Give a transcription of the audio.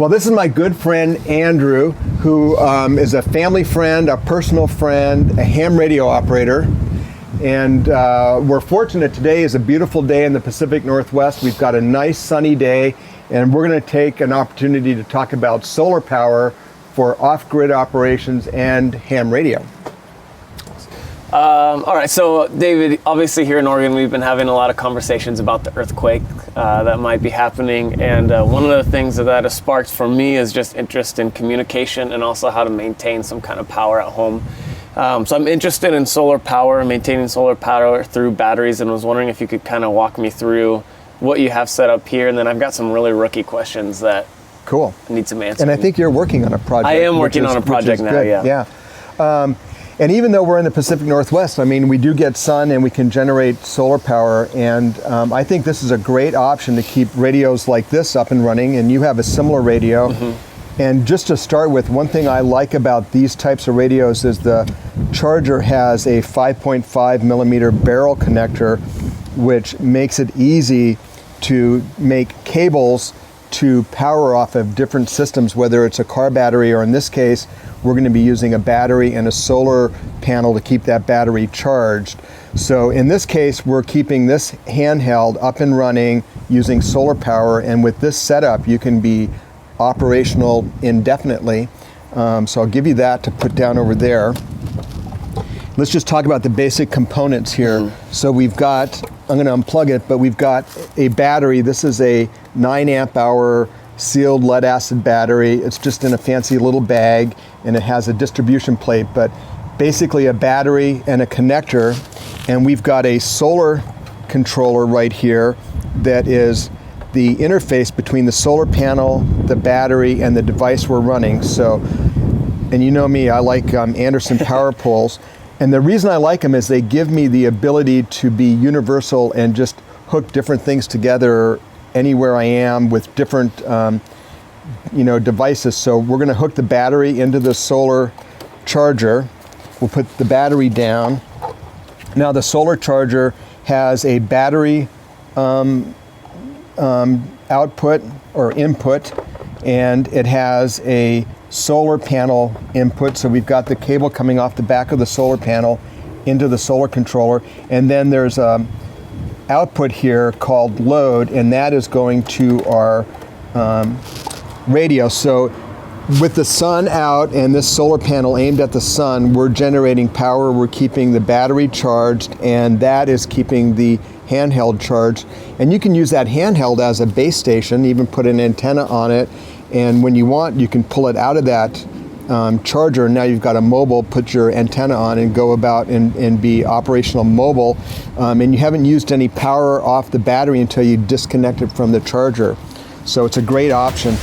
Well, this is my good friend Andrew, who is a family friend, a personal friend, a ham radio operator. And we're fortunate today is a beautiful day in the Pacific Northwest. We've got a nice sunny day, and we're going to take an opportunity to talk about solar power for off-grid operations and ham radio. All right, so David, obviously here in Oregon, we've been having a lot of conversations about the earthquake that might be happening. And one of the things that has sparked for me is just interest in communication and also how to maintain some kind of power at home. So I'm interested in solar power, maintaining solar power through batteries, and was wondering if you could kind of walk me through what you have set up here. And then I've got some really rookie questions that Cool. need some answers. And I think you're working on a project. I am working on a project now, yeah. And even though we're in the Pacific Northwest, I mean, we do get sun and we can generate solar power. And I think this is a great option to keep radios like this up and running. And you have a similar radio. Mm-hmm. And just to start with, one thing I like about these types of radios is the charger has a 5.5 millimeter barrel connector, which makes it easy to make cables to power off of different systems, whether it's a car battery, or in this case, we're going to be using a battery and a solar panel to keep that battery charged. So in this case, we're keeping this handheld up and running using solar power, and with this setup, you can be operational indefinitely. So I'll give you that to put down over there. Let's just talk about the basic components here. Mm-hmm. So we've got, I'm going to unplug it, but we've got a battery. This is a 9 amp hour sealed lead acid battery. It's just in a fancy little bag, and it has a distribution plate, but basically a battery and a connector. And we've got a solar controller right here that is the interface between the solar panel, the battery, and the device we're running. So, and you know me, I like Anderson power poles. And the reason I like them is they give me the ability to be universal and just hook different things together anywhere I am with different devices. So we're going to hook the battery into the solar charger. We'll put the battery down. Now the solar charger has a battery output or input, and it has a solar panel input. So we've got the cable coming off the back of the solar panel into the solar controller, and then there's a output here called load, and that is going to our radio. So with the sun out and this solar panel aimed at the sun, we're generating power, we're keeping the battery charged, and that is keeping the handheld charged. And you can use that handheld as a base station, even put an antenna on it, and when you want, you can pull it out of that charger. Now you've got a mobile, put your antenna on and go about and be operational mobile. And you haven't used any power off the battery until you disconnect it from the charger. So it's a great option.